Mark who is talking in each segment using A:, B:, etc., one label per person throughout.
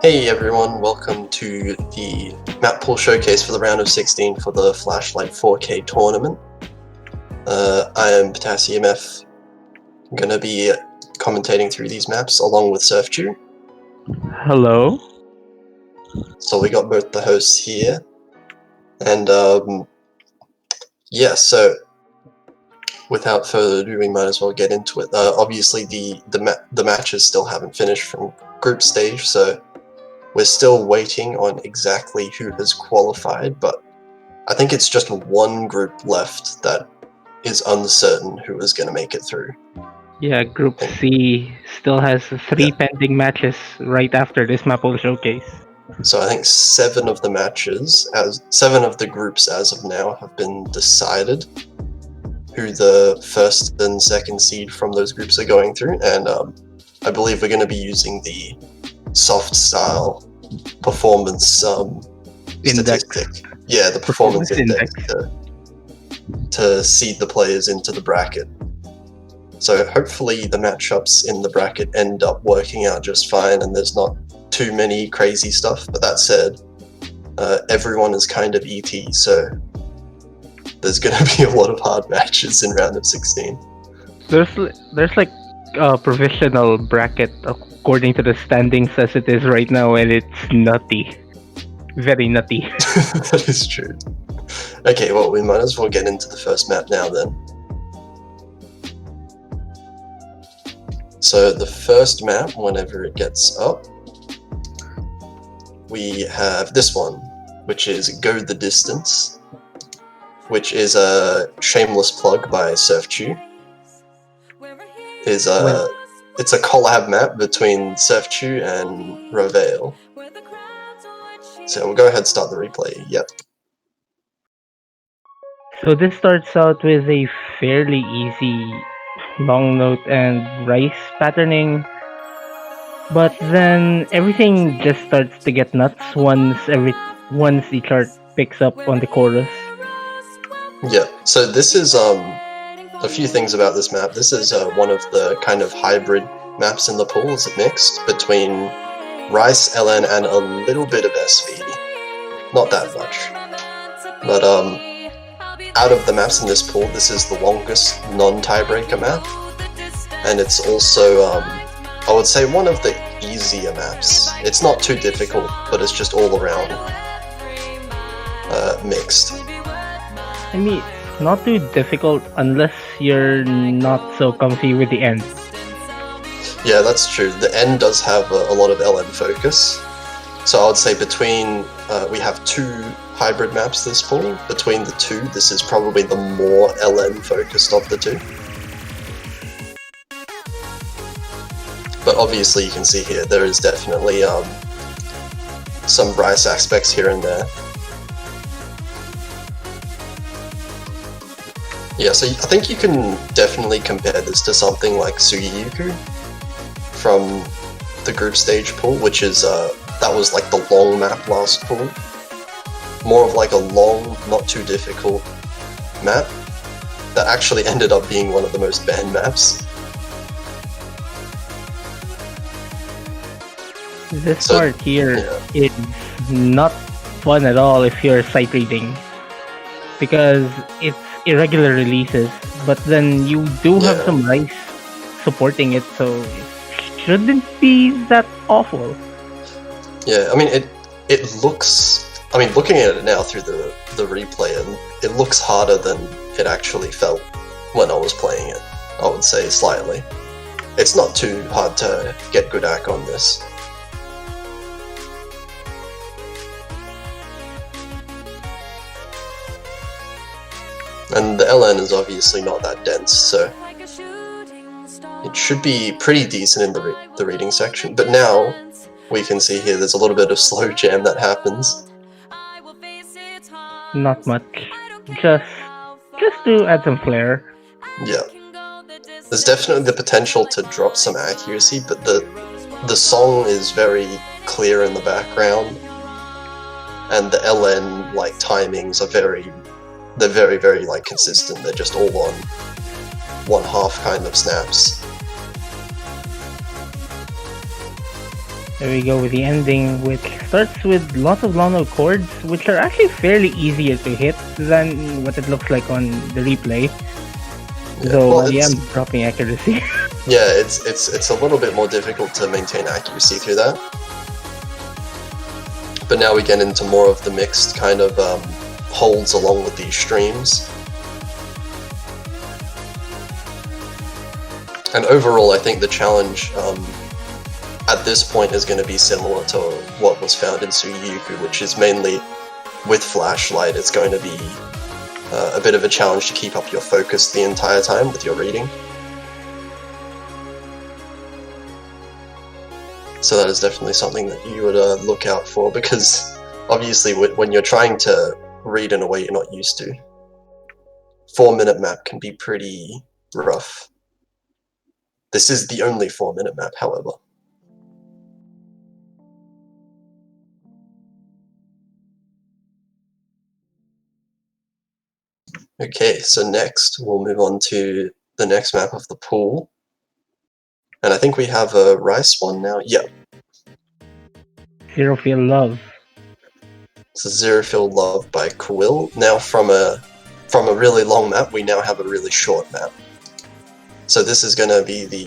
A: Hey everyone, welcome to the Mappool showcase for the round of 16 for the Flashlight 4K tournament. I am Potassium F, gonna be commentating through these maps along with Surfchew.
B: Hello.
A: So we got both the hosts here, and yeah, so without further ado, we might as well get into it. Obviously the matches still haven't finished from group stage, so we're still waiting on exactly who has qualified, but I think it's just one group left that is uncertain who is going to make it through.
B: Yeah, Group
A: And,
B: C still has three pending matches right after this Mappool showcase.
A: so I think seven of the groups as of now have been decided who the first and second seed from those groups are going through, and I believe we're going to be using the soft style performance statistic. Yeah, the performance index to seed the players into the bracket. So hopefully the matchups in the bracket end up working out just fine and there's not too many crazy stuff. But that said, everyone is kind of ET, so there's going to be a lot of hard matches in round of 16.
B: There's like a provisional bracket according to the standings as it is right now, and it's nutty. Very nutty.
A: That is true. Okay, well, we might as well get into the first map now then. So the first map, whenever it gets up, we have this one, which is Go the Distance, which is a shameless plug by Surfchew. It's a collab map between Surfchew and Rovale. So we'll go ahead and start the replay. Yep.
B: So this starts out with a fairly easy long note and rice patterning, but then everything just starts to get nuts once the chart picks up on the chorus.
A: Yeah, so this is a few things about this map. This is one of the kind of hybrid maps in the pool. It's mixed between Rice, LN, and a little bit of SV. Not that much. But out of the maps in this pool, this is the longest non-tiebreaker map. And it's also, I would say, one of the easier maps. It's not too difficult, but it's just all around mixed.
B: I mean, not too difficult unless you're not so comfy with the end.
A: Yeah, that's true. The end does have a lot of LN focus. So I would say between, we have two hybrid maps this pool. Between the two, this is probably the more LN focused of the two. But obviously you can see here, there is definitely some Rice aspects here and there. Yeah, so I think you can definitely compare this to something like Sugiyuku from the group stage pool, which is, that was like the long map last pool. More of like a long, not too difficult map that actually ended up being one of the most banned maps.
B: This part here is not fun at all if you're sight reading, because it's irregular releases, but then you do have some Rice supporting it, so it shouldn't be that awful.
A: Yeah, I mean, it looks, I mean, looking at it now through the replay, and it looks harder than it actually felt when I was playing it, I would say, slightly. It's not too hard to get good act on this. And the LN is obviously not that dense, so it should be pretty decent in the reading section. But now we can see here there's a little bit of slow jam that happens.
B: Not much. Just to add some flair.
A: Yeah. There's definitely the potential to drop some accuracy, but the song is very clear in the background. And the LN like timings are they're very, very like consistent. They're just all on one half kind of snaps.
B: There we go with the ending, which starts with lots of long note chords, which are actually fairly easier to hit than what it looks like on the replay.
A: Yeah,
B: Though
A: well,
B: I am dropping accuracy.
A: Yeah, it's a little bit more difficult to maintain accuracy through that. But now we get into more of the mixed kind of holds along with these streams. And overall, I think the challenge at this point is going to be similar to what was found in Sugiyuku, which is mainly with flashlight. It's going to be a bit of a challenge to keep up your focus the entire time with your reading. So that is definitely something that you would look out for, because obviously when you're trying to read in a way you're not used to, 4-minute map can be pretty rough. This is the only 4-minute map, however. Okay, so next we'll move on to the next map of the pool. And I think we have a rice one now. Yeah.
B: Zero Feel Love.
A: It's a Zero Feel Love by Quill. Now from a really long map, we now have a really short map. So this is gonna be the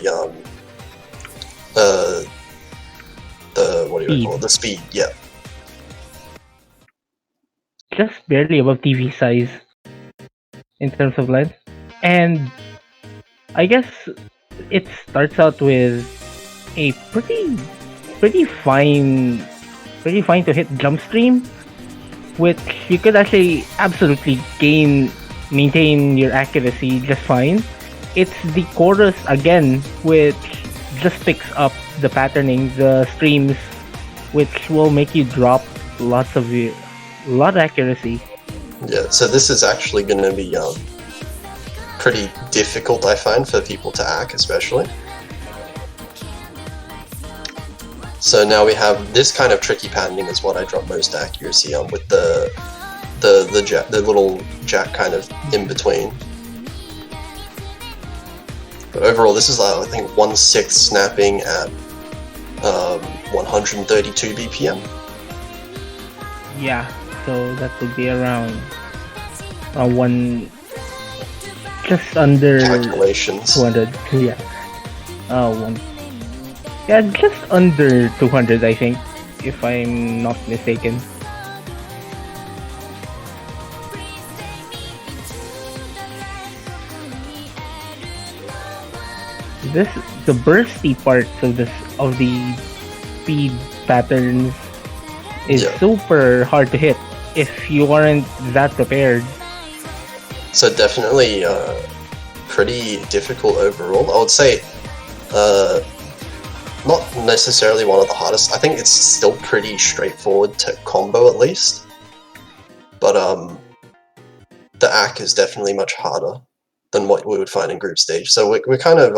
A: what do you call it? The speed, yeah.
B: Just barely above TV size in terms of length. And I guess it starts out with a pretty fine to hit jump stream, which you could actually absolutely maintain your accuracy just fine. It's the chorus again, which just picks up the patterning, the streams, which will make you drop a lot of accuracy.
A: Yeah, so this is actually going to be pretty difficult, I find, for people to hack, especially. So now we have this kind of tricky patterning is what I drop most accuracy on, with the little jack kind of in between. But overall, this is I think 1/6 snapping at 132 BPM.
B: Yeah, so that would be around just under
A: calculations.
B: 200. Yeah. Yeah, just under 200, I think, if I'm not mistaken. The bursty parts of the speed patterns is super hard to hit if you aren't that prepared.
A: So definitely pretty difficult overall. I would say not necessarily one of the hardest. I think it's still pretty straightforward to combo at least. But the ACK is definitely much harder than what we would find in group stage. So we're kind of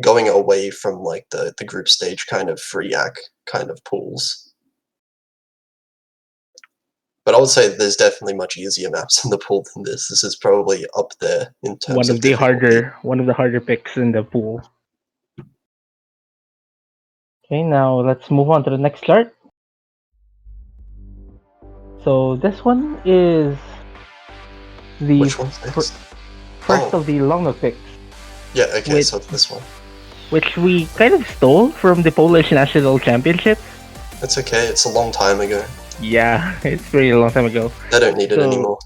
A: going away from like the group stage kind of free ACK kind of pools. But I would say there's definitely much easier maps in the pool than this. This is probably up there in terms
B: one of the harder picks in the pool. Okay, now let's move on to the next chart. So this one is the
A: Which one's next?
B: first of the long note picks.
A: Yeah, okay, so this one.
B: Which we kind of stole from the Polish National Championship.
A: It's okay, it's a long time ago.
B: Yeah, it's really a long time ago.
A: They don't need it anymore.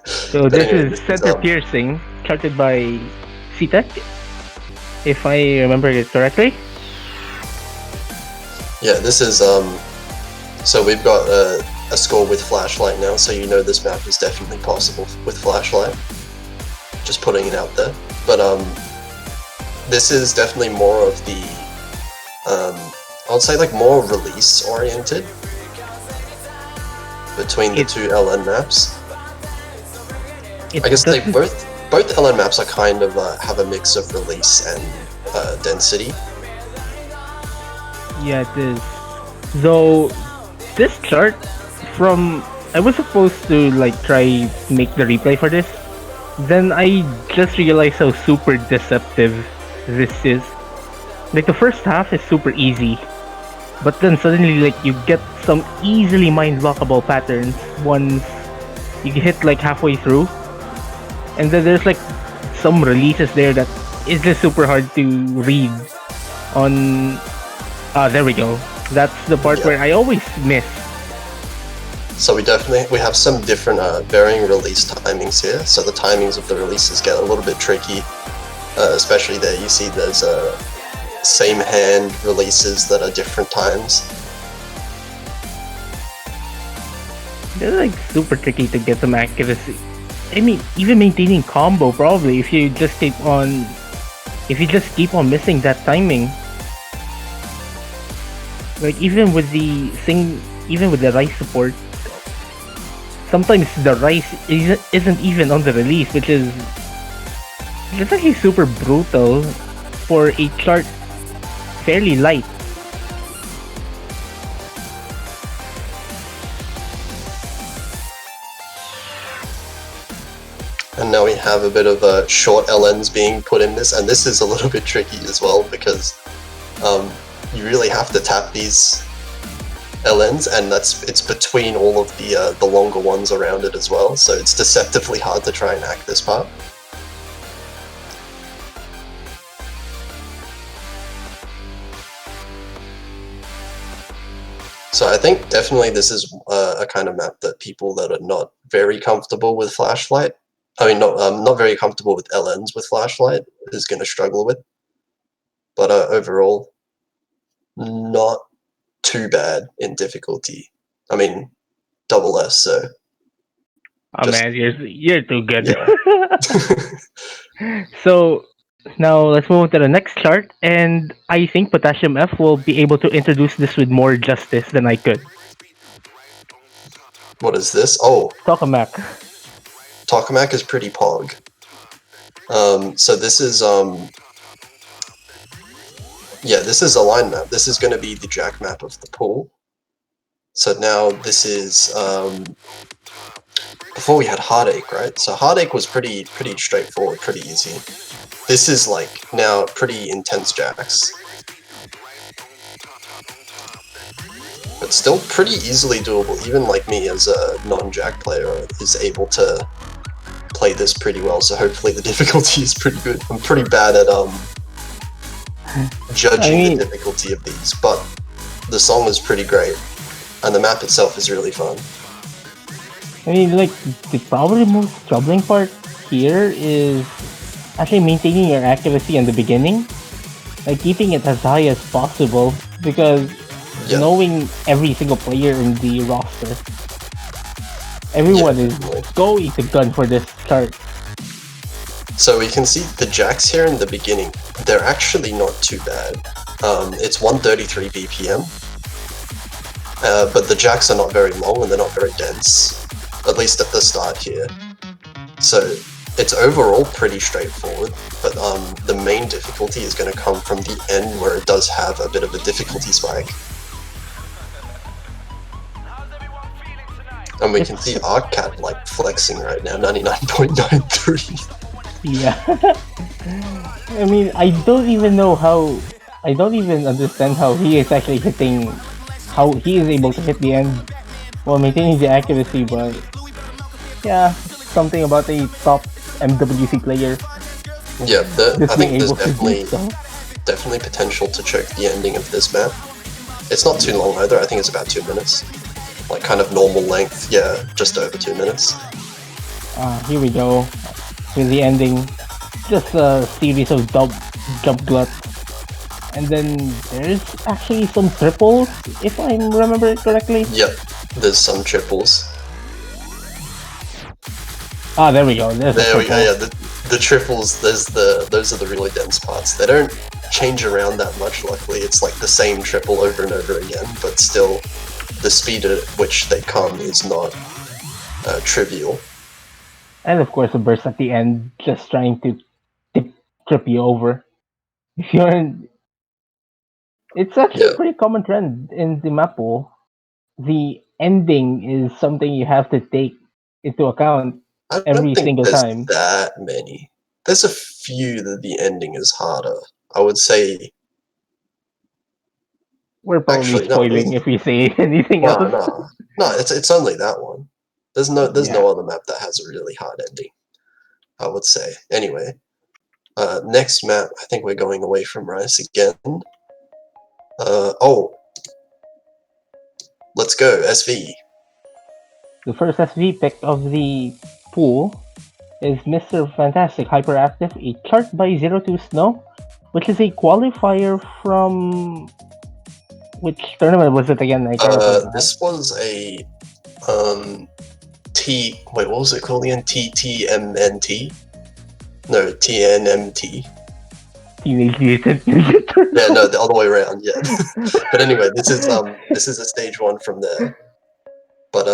B: So this is Center Piercing, charted by C-Tech, if I remember it correctly.
A: Yeah, this is so we've got a score with flashlight now, so you know this map is definitely possible with flashlight. Just putting it out there. But this is definitely more of the I would say like more release oriented between the two LN maps. I guess they both LN maps are kind of have a mix of release and density.
B: Yeah, it is. Though this chart I was supposed to like try make the replay for this. Then I just realized how super deceptive this is. Like the first half is super easy, but then suddenly like you get some easily mind blockable patterns once you hit like halfway through, and then there's like some releases there that is just super hard to read on. There we go. That's the part where I always miss.
A: So we have some different varying release timings here. So the timings of the releases get a little bit tricky, especially there you see there's same hand releases that are different times.
B: They're like super tricky to get some accuracy. I mean, even maintaining combo probably if you just keep on missing that timing. Like even with the rice support, sometimes the rice isn't even on the release, which is it's actually super brutal for a chart fairly light.
A: And now we have a bit of short LNs being put in this, and this is a little bit tricky as well because you really have to tap these LNs, and it's between all of the longer ones around it as well, so it's deceptively hard to try and hack this part. So I think definitely this is a kind of map that people that are not very comfortable with flashlight, not very comfortable with LNs with flashlight is going to struggle with. But overall, not too bad in difficulty. I mean, double S, so.
B: Oh man, you're too good.
A: Yeah.
B: So now let's move on to the next chart, and I think Potassium F will be able to introduce this with more justice than I could.
A: What is this? Oh,
B: Tokamak.
A: Tokamak is pretty pog. So this is this is a line map. This is going to be the jack map of the pool. So now this is before we had Heartache, right? So Heartache was pretty straightforward, pretty easy. This is like now pretty intense jacks. But still pretty easily doable. Even like me as a non-jack player is able to play this pretty well, so hopefully the difficulty is pretty good. I'm pretty bad at judging the difficulty of these, but the song is pretty great, and the map itself is really fun.
B: I mean, like, the probably most troubling part here is actually maintaining your accuracy in the beginning. Like, keeping it as high as possible, because knowing every single player in the roster, everyone is going to gun for this chart.
A: So we can see the jacks here in the beginning, they're actually not too bad. It's 133 BPM, but the jacks are not very long and they're not very dense, at least at the start here. So it's overall pretty straightforward, but the main difficulty is going to come from the end where it does have a bit of a difficulty spike. And we can see Arccat like flexing right now, 99.93.
B: Yeah. I mean, I don't even understand how he is actually how he is able to hit the end while maintaining the accuracy, but yeah, something about a top MWC player.
A: Yeah, I think there's definitely potential to choke the ending of this map. It's not too long either, I think it's about 2 minutes. Like kind of normal length, yeah, just over 2 minutes.
B: Here we go. With the ending, just a series of jump gluts. And then there's actually some triples, if I remember it correctly.
A: Yep, there's some triples.
B: There we go.
A: There we go, yeah, the triples, those are the really dense parts. They don't change around that much, luckily. It's like the same triple over and over again, but still, the speed at which they come is not trivial.
B: And of course, a burst at the end, just trying to trip you over. If you're it's actually a pretty common trend in the Mappool. The ending is something you have to take into account every single time.
A: That many. There's a few that the ending is harder. I would say
B: We're probably
A: Actually, no,
B: spoiling if we say anything
A: no,
B: else.
A: no. It's only that one. There's
B: Yeah.
A: no other map that has a really hard ending, I would say. Anyway, next map, I think we're going away from Rice again. Oh, let's go, SV.
B: The first SV pick of the pool is Mr. Fantastic Hyperactive, a chart by 02 Snow, which is a qualifier from... Which tournament was it again? I can't remember.
A: This was a wait, what was it called again? TTMNT? No, TNMT.
B: Teenage Mutant Ninja Turtles.
A: Yeah, no, the other way around. Yeah, but anyway, this is a stage 1 from there. But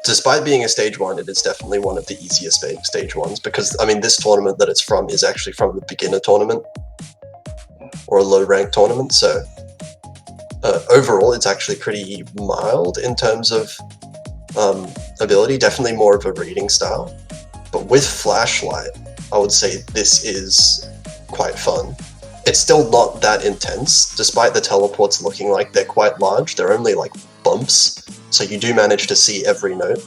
A: despite being a stage 1, it is definitely one of the easiest stage 1s because I mean, this tournament that it's from is actually from the beginner tournament or a low rank tournament. So overall, it's actually pretty mild in terms of ability. Definitely more of a reading style. But with Flashlight, I would say this is quite fun. It's still not that intense, despite the teleports looking like they're quite large. They're only like bumps, so you do manage to see every note.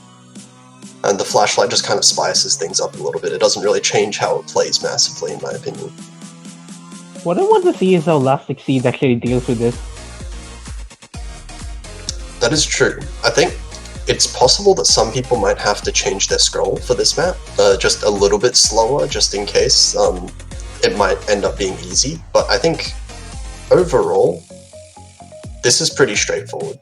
A: And the Flashlight just kind of spices things up a little bit. It doesn't really change how it plays massively, in my opinion.
B: What I want to see is how Last Succeed actually deals with this.
A: That is true. I think it's possible that some people might have to change their scroll for this map, just a little bit slower, just in case. It might end up being easy, but I think overall, this is pretty straightforward.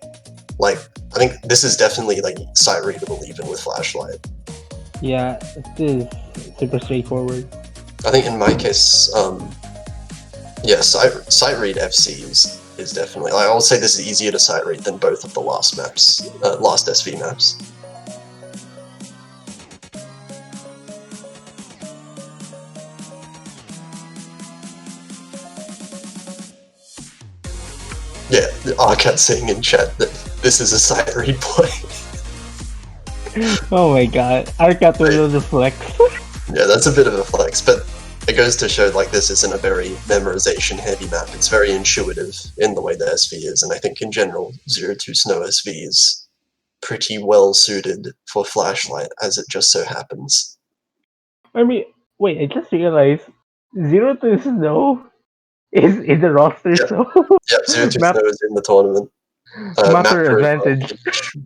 A: Like, I think this is definitely like sight readable even with Flashlight.
B: Yeah, it is super straightforward.
A: I think in my case, yeah, sight read FC is definitely. I would say this is easier to sight read than both of the last maps, last SV maps. Yeah, Arcat saying in chat that this is a sight read play.
B: Oh my god, Arcat with the flex.
A: Yeah, that's a bit of a flex, but it goes to show like this isn't a very memorization heavy map. It's very intuitive in the way the SV is, and I think in general 02 Snow SV is pretty well suited for Flashlight, as it just so happens.
B: I mean, wait, I just realized 02 Snow is in the roster,
A: Yep.
B: so...
A: Yep, 02 Snow is in the tournament.
B: Mapper advantage.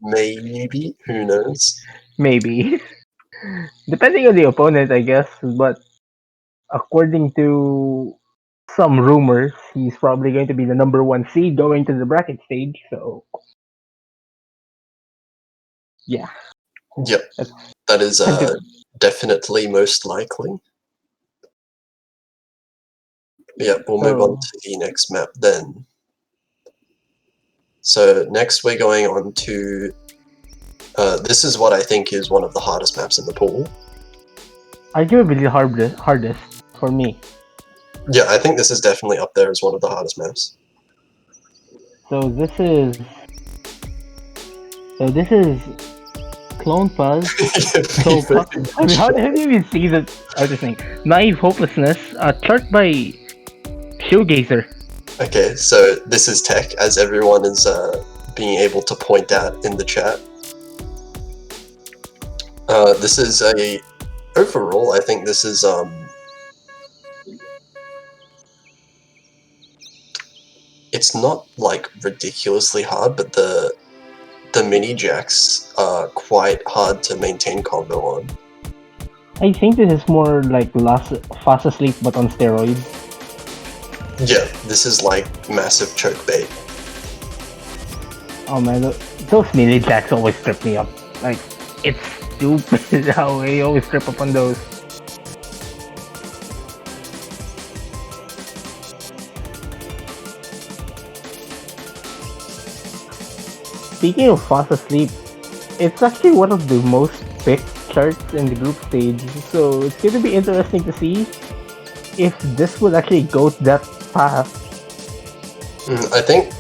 A: Maybe, who knows?
B: Maybe. Depending on the opponent, I guess, but according to some rumors, he's probably going to be the number 1 seed going to the bracket stage, so... Yeah.
A: Yep, that is definitely most likely. Yep, we'll move on to the next map then. So next we're going on to... this is what I think is one of the hardest maps in the pool.
B: Arguably the hardest for me.
A: Yeah, I think this is definitely up there as one of the hardest maps.
B: So this is Clone Fuzz. I mean, how do you even see the other thing? Naive Hopelessness, chart by Shoegazer.
A: Okay, so this is tech, as everyone is being able to point out in the chat. This is a... Overall, I think this is... It's not, like, ridiculously hard, but the mini jacks are quite hard to maintain combo on.
B: I think this is more like Fast Asleep but on steroids.
A: Yeah, this is like massive choke bait.
B: Oh man, those mini jacks always trip me up. Like, it's stupid how they always trip up on those. Speaking of Fast Asleep, it's actually one of the most picked charts in the group stage, so it's going to be interesting to see if this would actually go that path.
A: I think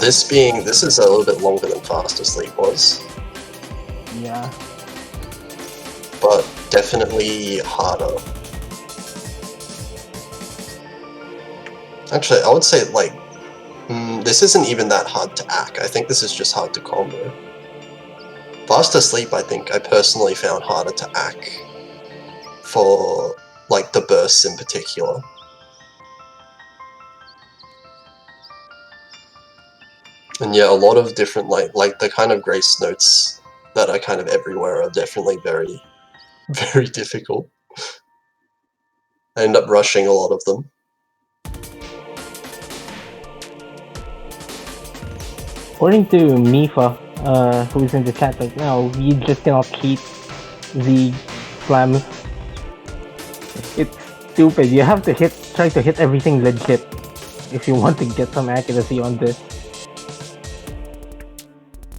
A: this is a little bit longer than Fast Asleep was.
B: Yeah.
A: But definitely harder. Actually, I would say like this isn't even that hard to act. I think this is just hard to combo. Fast Asleep, I think I personally found harder to act for like the bursts in particular. And yeah, a lot of different like the kind of grace notes that are kind of everywhere are definitely very, very difficult. I end up rushing a lot of them.
B: According to Mifa, who's in the chat right now, you just cannot keep the flams. It's stupid. You have to try to hit everything legit if you want to get some accuracy on this.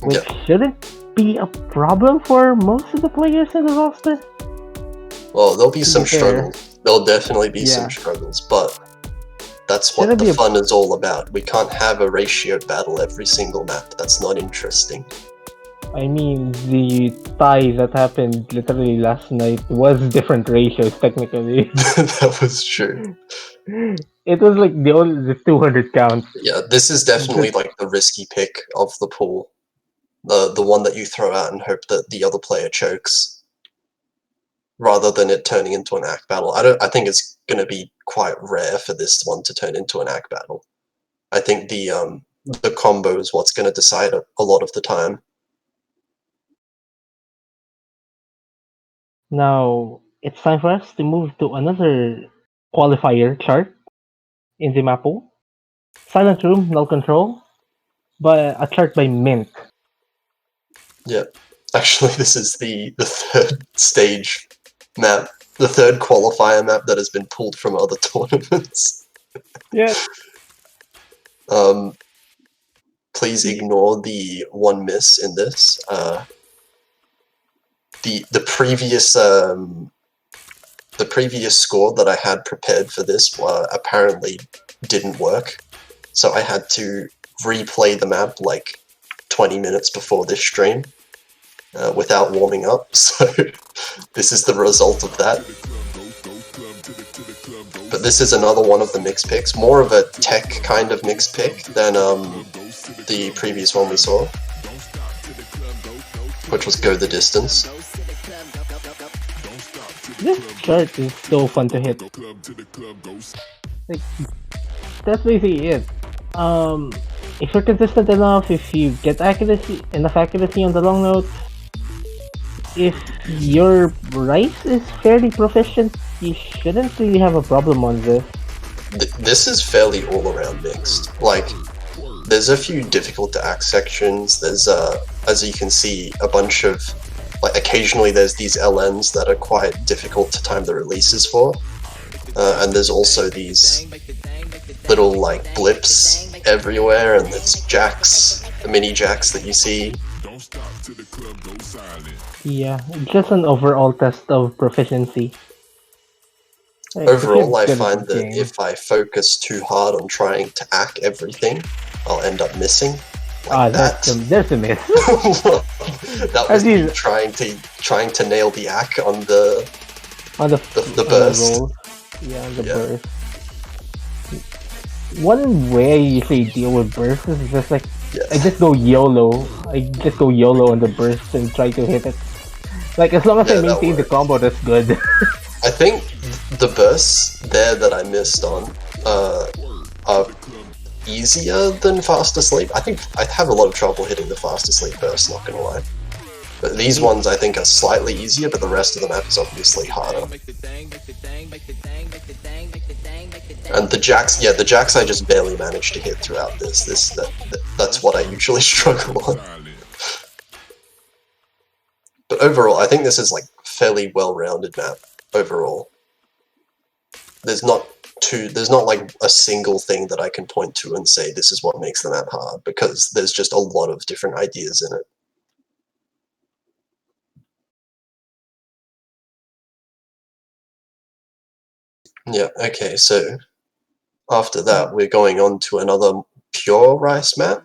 B: Which shouldn't be a problem for most of the players in the roster.
A: Well, there'll be some struggles. There'll definitely be some struggles, but that's what the fun is all about. We can't have a ratioed battle every single map. That's not interesting.
B: I mean, the tie that happened literally last night was different ratios, technically.
A: That was true.
B: It was like the 200 count.
A: Yeah, this is definitely like the risky pick of the pool. The one that you throw out and hope that the other player chokes, rather than it turning into an act battle. I think it's going to be quite rare for this one to turn into an act battle. I think the combo is what's going to decide a lot of the time.
B: Now, it's time for us to move to another qualifier chart in the Mappool. Silent Room, Null Control, but a chart by Mint.
A: Yeah, actually this is the third stage map, the third qualifier map that has been pulled from other tournaments.
B: Yeah.
A: Please ignore the one miss in this. The previous score that I had prepared for this apparently didn't work, so I had to replay the map like 20 minutes before this stream without warming up, so this is the result of that. But this is another one of the mixed picks, more of a tech kind of mixed pick than the previous one we saw, which was Go the Distance.
B: This chart is so fun to hit. Like, that's basically it. If you're consistent enough, if you get enough accuracy on the long notes, if your rice is fairly proficient, you shouldn't really have a problem on this.
A: This is fairly all-around mixed. Like, there's a few difficult to act sections. There's as you can see, a bunch of like occasionally there's these LNs that are quite difficult to time the releases for, and there's also these little like blips everywhere, and there's jacks, the mini jacks that you see.
B: Yeah, just an overall test of proficiency.
A: Overall, I find that if I focus too hard on trying to act everything, I'll end up missing. Like
B: there's a miss.
A: That was me trying to nail the act on the burst.
B: Yeah, the burst. One way I usually deal with bursts is just like I just go YOLO. I just go YOLO on the burst and try to hit it. Like as long as I maintain the combo, that's good.
A: I think the bursts there that I missed on are easier than Fast Asleep. I think I have a lot of trouble hitting the Fast Asleep burst, not gonna lie. But these ones I think are slightly easier, but the rest of the map is obviously harder. And the jacks, the jacks I just barely managed to hit throughout this. That's what I usually struggle on. But overall, I think this is like fairly well-rounded map overall. There's not like a single thing that I can point to and say this is what makes the map hard, because there's just a lot of different ideas in it. Yeah, okay, so after that we're going on to another pure rice map.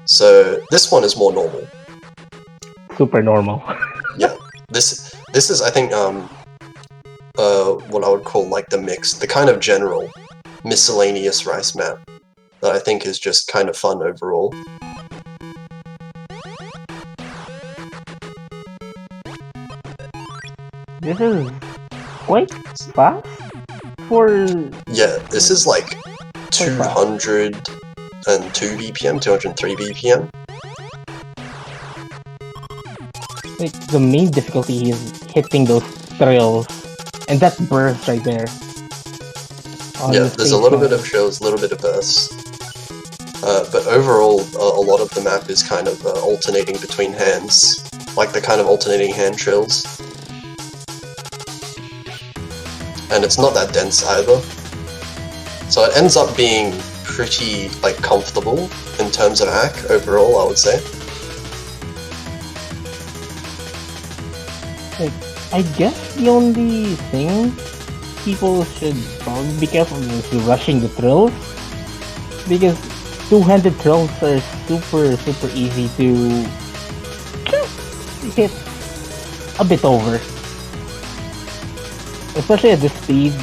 A: So this one is more normal.
B: Super normal.
A: Yeah, this is I think what I would call like the kind of general miscellaneous rice map that I think is just kind of fun overall.
B: This is quite fast for...
A: Yeah, this is like 202 BPM, 203 BPM.
B: Like, the main difficulty is hitting those thrills. And that burst right there.
A: Yeah, there's a little bit of trills, a little bit of bursts. But overall, a lot of the map is kind of alternating between hands. Like the kind of alternating hand trills. And it's not that dense either. So it ends up being pretty, like, comfortable in terms of hack overall, I would say.
B: Like, I guess the only thing people should probably be careful is rushing the thrills. Because two-handed thrills are super easy to hit a bit over. Especially at this speed.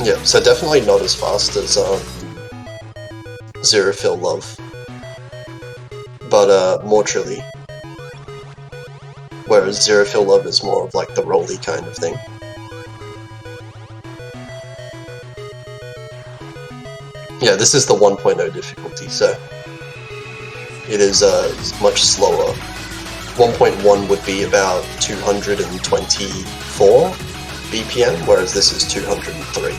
A: Yeah, so definitely not as fast as Zero Fill Love. But more trilly. Whereas Zero Fill Love is more of like the rolly kind of thing. Yeah, this is the 1.0 difficulty, so it is much slower. 1.1 would be about 224 BPM, whereas this is 203.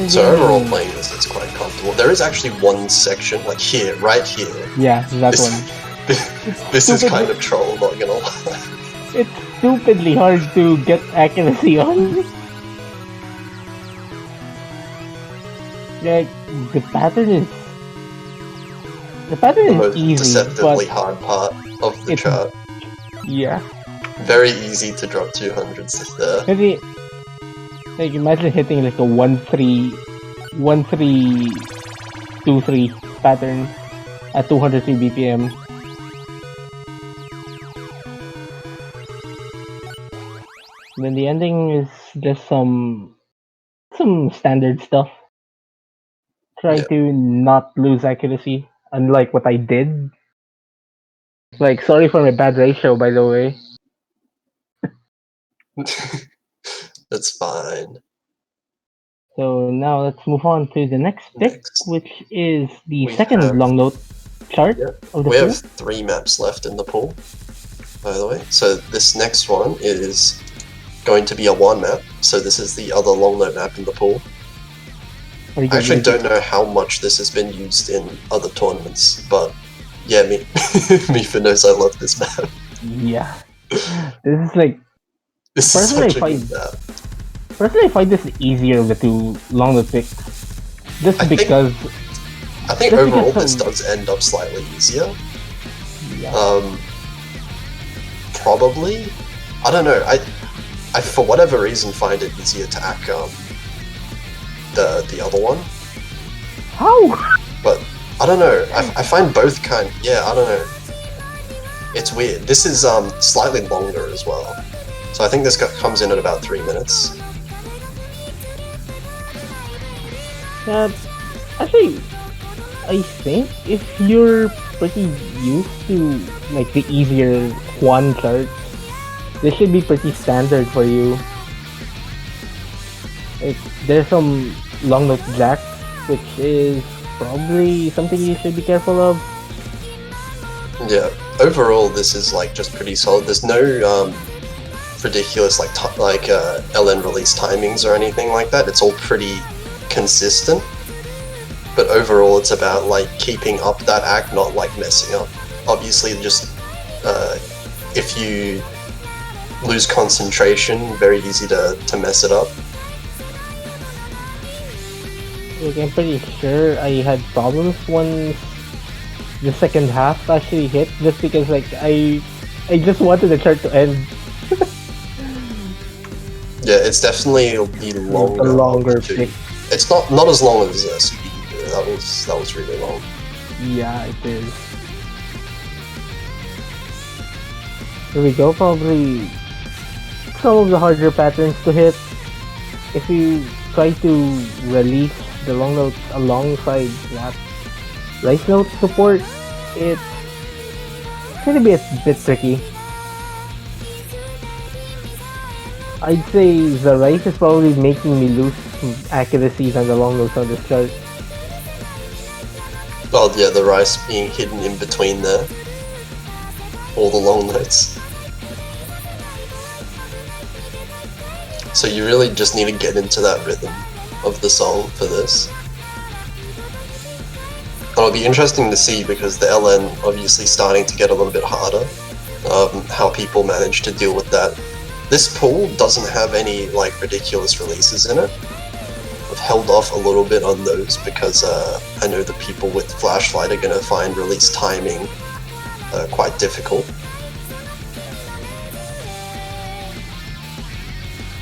A: So overall playing this, it's quite comfortable. There is actually one section, like here, right here.
B: Yeah, that one.
A: This is kind of troll, not gonna lie.
B: It's stupidly hard to get accuracy on. Like, the pattern is easy,
A: deceptively
B: but
A: hard part of the chart.
B: Yeah.
A: Very easy to drop 200s there.
B: Maybe, like, imagine hitting like a 1-3-2-3 pattern at 203 BPM. Then the ending is just some standard stuff. Try to not lose accuracy, unlike what I did. Like, sorry for my bad ratio, by the way.
A: That's fine.
B: So now let's move on to the next pick, which is the second long note chart of the
A: We
B: pool.
A: have 3 maps left in the pool, by the way. So this next one is going to be a 1 map. So this is the other long note map in the pool. I actually don't know how much this has been used in other tournaments, but yeah, Mifa knows I love this map.
B: Yeah. This is like...
A: This is such a good map.
B: Personally, I find this easier of the two long note picks. Just because...
A: I think overall this does end up slightly easier.
B: Yeah.
A: Probably. I don't know. I for whatever reason find it easier to hack the other one.
B: How?
A: But I don't know. I find both kind. Yeah, I don't know. It's weird. This is slightly longer as well. So I think this comes in at about 3 minutes.
B: Actually, I think if you're pretty used to like the easier Juan charts, this should be pretty standard for you. Like, there's some long note jack, which is probably something you should be careful of.
A: Yeah, overall this is like just pretty solid. There's no ridiculous like LN release timings or anything like that. It's all pretty consistent. But overall it's about like keeping up that act, not like messing up. Obviously just if you lose concentration, very easy to mess it up.
B: Like, I'm pretty sure I had problems once the second half actually hit, just because like I just wanted the chart to end.
A: Yeah, it's definitely the longer
B: pick.
A: It's not as long as CD. That was really long.
B: Yeah, it is. Here we go. Probably some of the harder patterns to hit. If you try to release the long notes alongside that right note support, it's gonna be a bit tricky. I'd say the right is probably making me lose accuracies on the long notes on this chart.
A: Oh yeah, the rice being hidden in between there. All the long notes. So you really just need to get into that rhythm of the song for this. It'll be interesting to see because the LN obviously starting to get a little bit harder. How people manage to deal with that. This pool doesn't have any like ridiculous releases in it. I've held off a little bit on those because I know the people with Flashlight are going to find release timing quite difficult.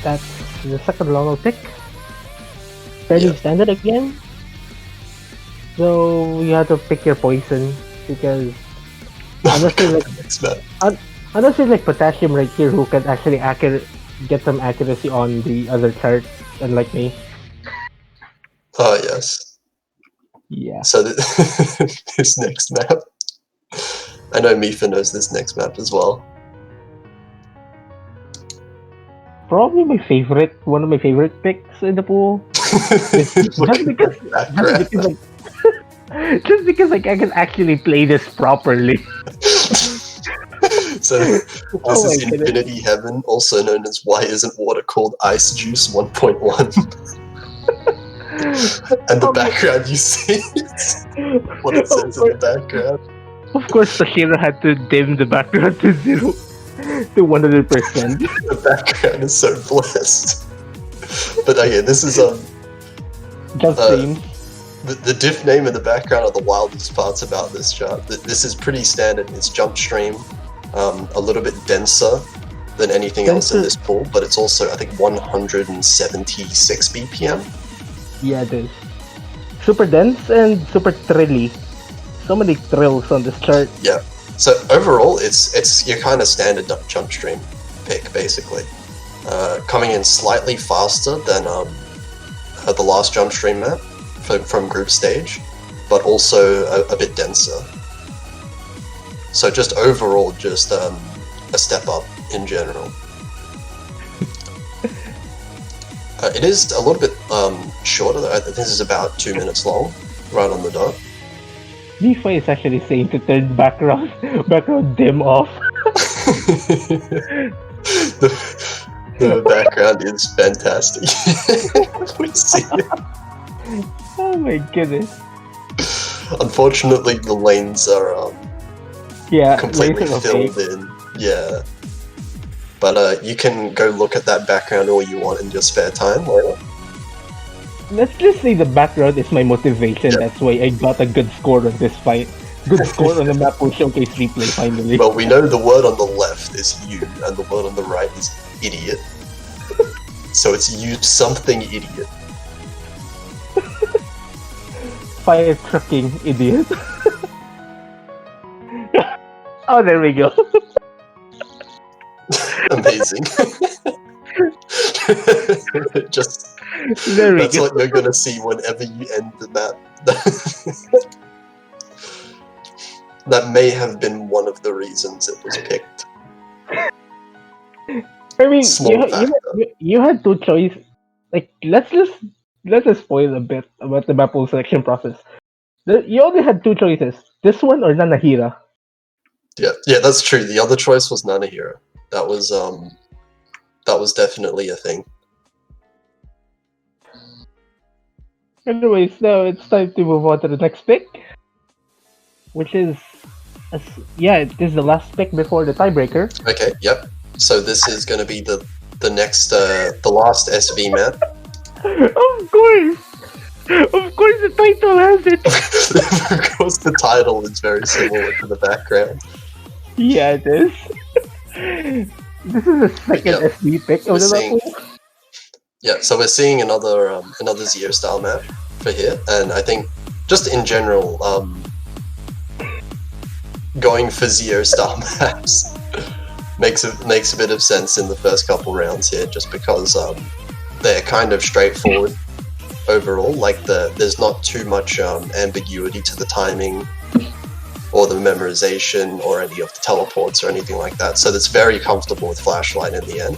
B: That's the second long note pick. Fairly standard again. So you have to pick your poison because unless you're like Potassium right here who can actually get some accuracy on the other chart, unlike me.
A: Oh yes.
B: Yeah.
A: So this next map, I know Mifa knows this next map as well.
B: Probably one of my favorite picks in the pool. just because I can actually play this properly.
A: So this is Infinity Heaven, also known as Why Isn't Water Called Ice Juice 1.1. And the background you see what it says in the background.
B: Of course, Tashira had to dim the background to 0 to 100%.
A: The background is so blessed. But okay, this is the diff name in the background are the wildest parts about this chart. This is pretty standard. It's jump stream, a little bit denser than anything else in this pool, but it's also I think 176 BPM.
B: Yeah, it is. Super dense and super trilly. So many thrills on this chart.
A: Yeah. So overall, it's your kind of standard jump stream pick, basically. Coming in slightly faster than the last jump stream map from group stage, but also a bit denser. So just overall, just a step up in general. It is a little bit shorter. I think this is about 2 minutes long, right on the dot.
B: Mifa is actually saying to turn background dim off.
A: The background is fantastic. We see it.
B: Oh my goodness.
A: Unfortunately, the lanes are completely filled in. Yeah. But you can go look at that background all you want in your spare time, or
B: let's just say the background is my motivation. Yep. That's why I got a good score on this fight. Good score on the Mappool Showcase replay, finally.
A: Well, we know the word on the left is you, and the word on the right is idiot. So it's you something idiot.
B: Fire trucking idiot. Oh, there we go.
A: Amazing. Just
B: there we
A: that's
B: go.
A: what you're gonna see whenever you end the map. That may have been one of the reasons it was picked.
B: I mean, you had two choices. Like, let's just spoil a bit about the Mappool selection process. You only had two choices: this one or Nanahira.
A: Yeah, that's true. The other choice was Nanahira. That was definitely a thing.
B: Anyways, now it's time to move on to the next pick, which is, this is the last pick before the tiebreaker.
A: Okay, yep. So this is going to be the next, the last SV map.
B: Of course, the title has it.
A: Of course, the title is very similar to the background.
B: Yeah, it is. This is the second SV pick of the Mappool.
A: Yeah, so we're seeing another Zero style map for here, and I think just in general, going for Zero style maps makes a bit of sense in the first couple rounds here, just because they're kind of straightforward overall. Like there's not too much ambiguity to the timing or the memorization or any of the teleports or anything like that. So it's very comfortable with Flashlight in the end.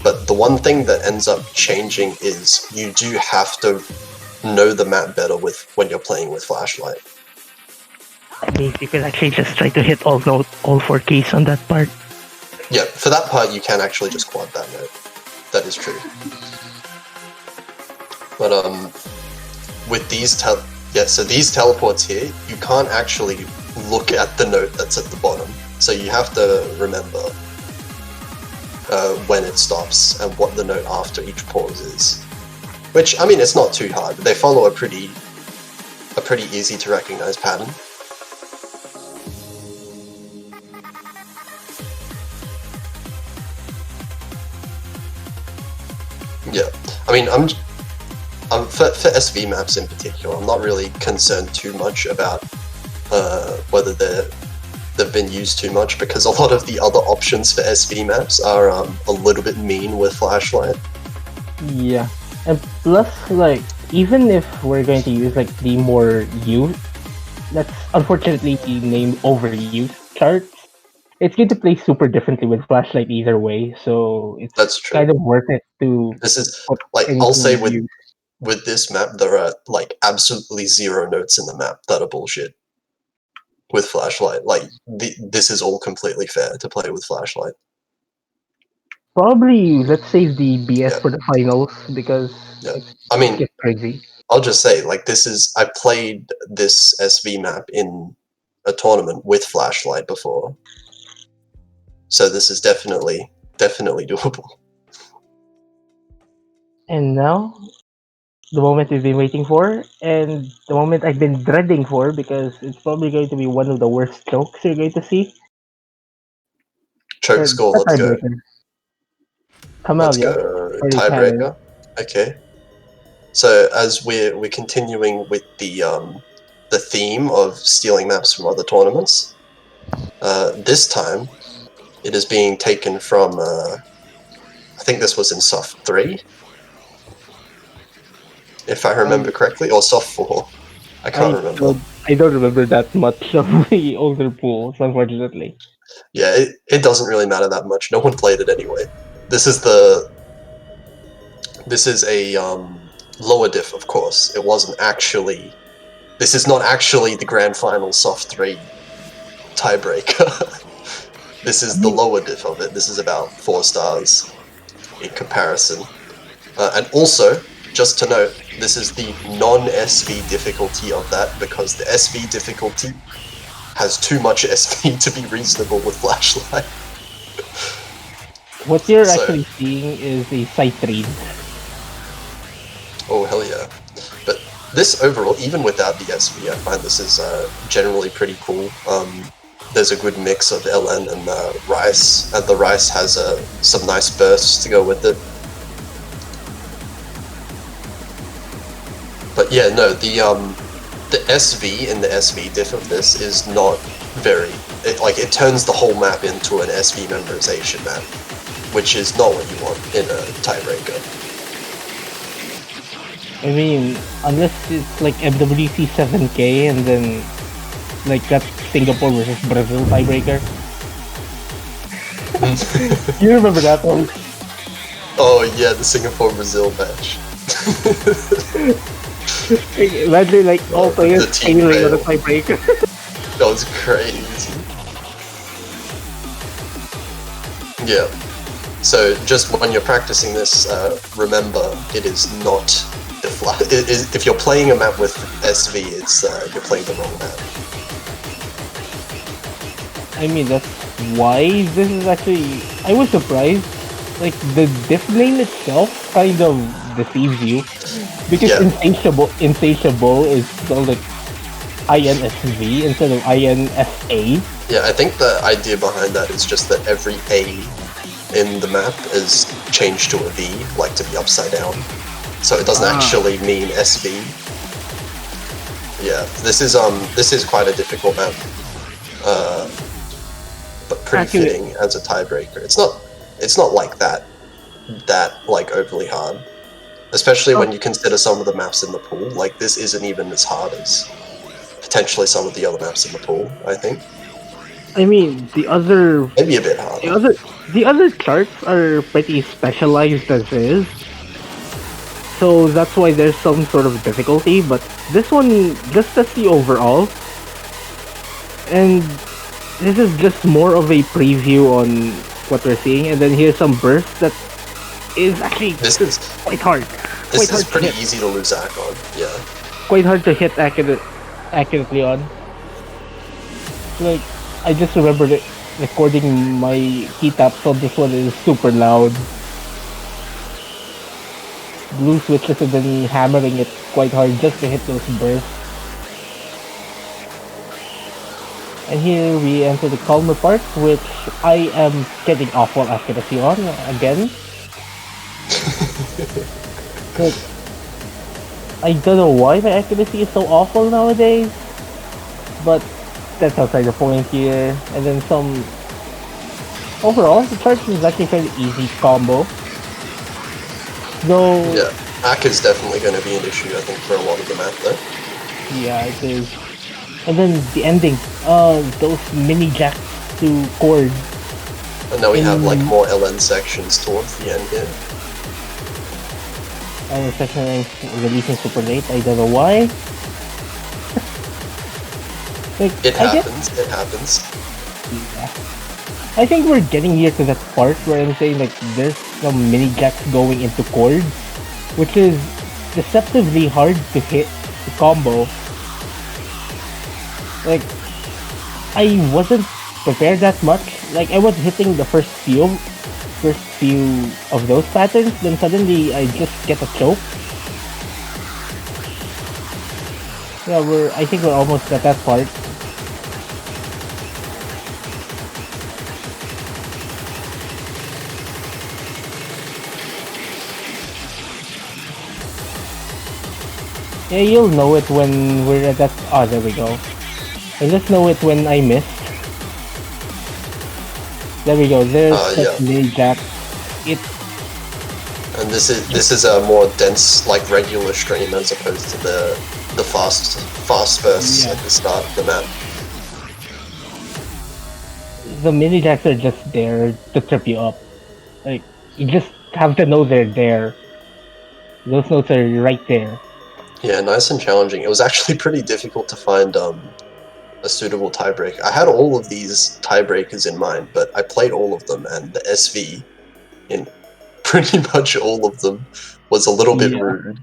A: But the one thing that ends up changing is you do have to know the map better when you're playing with Flashlight.
B: I mean, you can actually just try to hit all 4 keys on that part.
A: Yeah, for that part you can actually just quad that note. That is true. But with these so these teleports here, you can't actually look at the note that's at the bottom. So you have to remember when it stops and what the note after each pause is. Which, I mean, it's not too hard. They follow a pretty easy to recognize pattern. Yeah, I mean, I'm for SV maps in particular, I'm not really concerned too much about whether they've been used too much, because a lot of the other options for SV maps are a little bit mean with Flashlight.
B: Yeah, and plus, like, even if we're going to use like the more that's unfortunately named overused charts, it's going to play super differently with Flashlight either way, so it's
A: That's true.
B: kind of worth it to.
A: This is like, I'll say with this map, there are like absolutely 0 notes in the map that are bullshit. With Flashlight, like this is all completely fair to play with Flashlight.
B: Probably let's save the BS for the finals, because
A: I mean,
B: it gets crazy.
A: I'll just say, like, I played this SV map in a tournament with Flashlight before, so this is definitely doable.
B: And now, the moment we've been waiting for, and the moment I've been dreading for, because it's probably going to be one of the worst chokes you're going to see.
A: Choke score, let's go.
B: Let's
A: go. Tiebreaker. Okay. So as we're continuing with the theme of stealing maps from other tournaments, this time it is being taken from I think this was in Soft 3, if I remember correctly, or Soft 4. I can't remember.
B: I don't remember that much of the older pools, unfortunately.
A: Yeah, it doesn't really matter that much. No one played it anyway. This is a lower diff, of course. It wasn't actually. This is not actually the grand final Soft 3 tiebreaker. This is the lower diff of it. This is about 4 stars in comparison. And also, just to note, this is the non-SV difficulty of that, because the SV difficulty has too much SV to be reasonable with Flashlight.
B: What you're actually seeing is a sight read.
A: Oh, hell yeah. But this overall, even without the SV, I find this is generally pretty cool. There's a good mix of LN and Rice, and the Rice has some nice bursts to go with it. But yeah, no, the SV in the SV diff of this is not very... It turns the whole map into an SV memorization map, which is not what you want in a tiebreaker.
B: I mean, unless it's like MWC 7K and then like that Singapore versus Brazil tiebreaker. You remember that one?
A: Oh yeah, the Singapore-Brazil match.
B: Imagine like all players failing on the tiebreaker.
A: That was crazy. Yeah. So just when you're practicing this, remember it is not the if you're playing a map with SV, it's you're playing the wrong map.
B: I mean, that's why this is actually... I was surprised. Like, the diff name itself kind of deceives you. Because Insatiable is spelled like INSV instead of INSA.
A: Yeah, I think the idea behind that is just that every A in the map is changed to a V, like to be upside down. So it doesn't actually mean SV. Yeah, this is quite a difficult map. but pretty fitting as a tiebreaker. It's not like that like overly hard, especially when you consider some of the maps in the pool. Like this isn't even as hard as potentially some of the other maps in the pool. I think
B: I mean,
A: maybe a bit harder.
B: the other charts are pretty specialized as is, so that's why there's some sort of difficulty. But this one, just as the overall, and this is just more of a preview on what we're seeing, and then here's some bursts that is actually
A: This is
B: quite hard.
A: This is pretty easy to lose Zac on. Yeah.
B: Quite hard to hit accurately on. Like, I just remembered it, recording my heat up, so this one is super loud. Blue switches and then hammering it quite hard just to hit those bursts. And here we enter the calmer part, which I am getting awful accuracy on again. But I don't know why my accuracy is so awful nowadays, but that's outside the point here. And then some... Overall, the charge is actually fairly easy combo. Though...
A: Yeah, hack is definitely going to be an issue, I think, for a lot of the map, though.
B: Yeah, it is. And then the ending, those mini jacks to chord.
A: And now we have like more LN sections towards the end here.
B: And the section is releasing super late, I don't know why. Like,
A: it happens.
B: Yeah. I think we're getting here to that part where I'm saying like there's some mini jacks going into chords, which is deceptively hard to hit the combo. Like, I wasn't prepared that much. Like, I was hitting the first few of those patterns, then suddenly I just get a choke. Yeah, I think we're almost at that part. Yeah, you'll know it when we're at that. Oh, there we go. I just know it when I missed. There we go. There's that mini jack.
A: And this is a more dense, like regular stream as opposed to the fast bursts at the start of the map.
B: The mini jacks are just there to trip you up. Like, you just have to know they're there. Those notes are right there.
A: Yeah, nice and challenging. It was actually pretty difficult to find a suitable tiebreaker. I had all of these tiebreakers in mind, but I played all of them, and the SV in pretty much all of them was a little bit rude.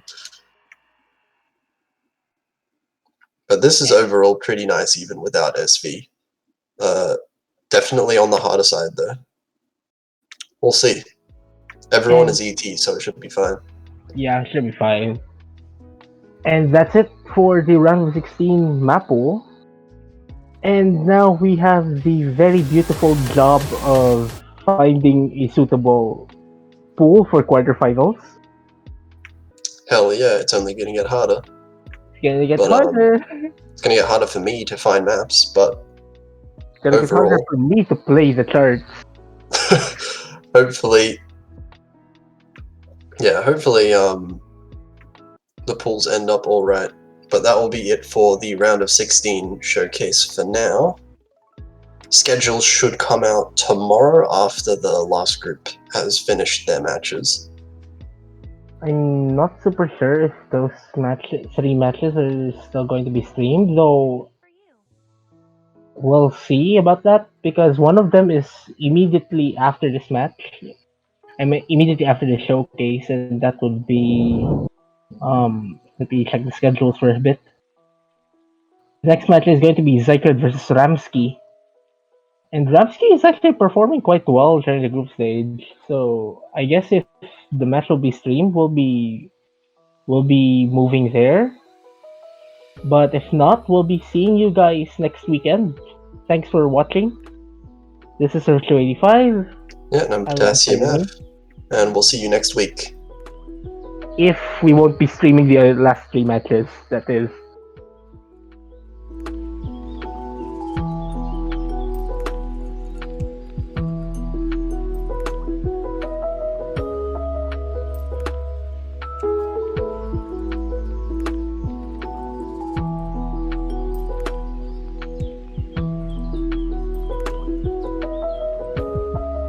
A: But this is overall pretty nice even without SV. Definitely on the harder side though. We'll see. Everyone is ET, so it should be fine.
B: Yeah, it should be fine. And that's it for the round of 16 Mappool. And now we have the very beautiful job of finding a suitable pool for quarterfinals.
A: Hell yeah, it's only gonna get harder.
B: It's gonna get harder.
A: It's gonna get harder for me to find maps, but
B: it's gonna get harder for me to play the charts.
A: hopefully the pools end up all right. But that will be it for the round of 16 showcase for now. Schedules should come out tomorrow after the last group has finished their matches.
B: I'm not super sure if those 3 matches are still going to be streamed, though we'll see about that, because one of them is immediately after this match. I mean, immediately after the showcase, and that would be... let me check the schedules for a bit. The next match is going to be Zykerd versus Ramsky. And Ramsky is actually performing quite well during the group stage. So I guess if the match will be streamed, we'll be moving there. But if not, we'll be seeing you guys next weekend. Thanks for watching. This is Sergio85.
A: Yeah, and I'm Potassium, and we'll see you next week.
B: If we won't be streaming the last 3 matches, that is.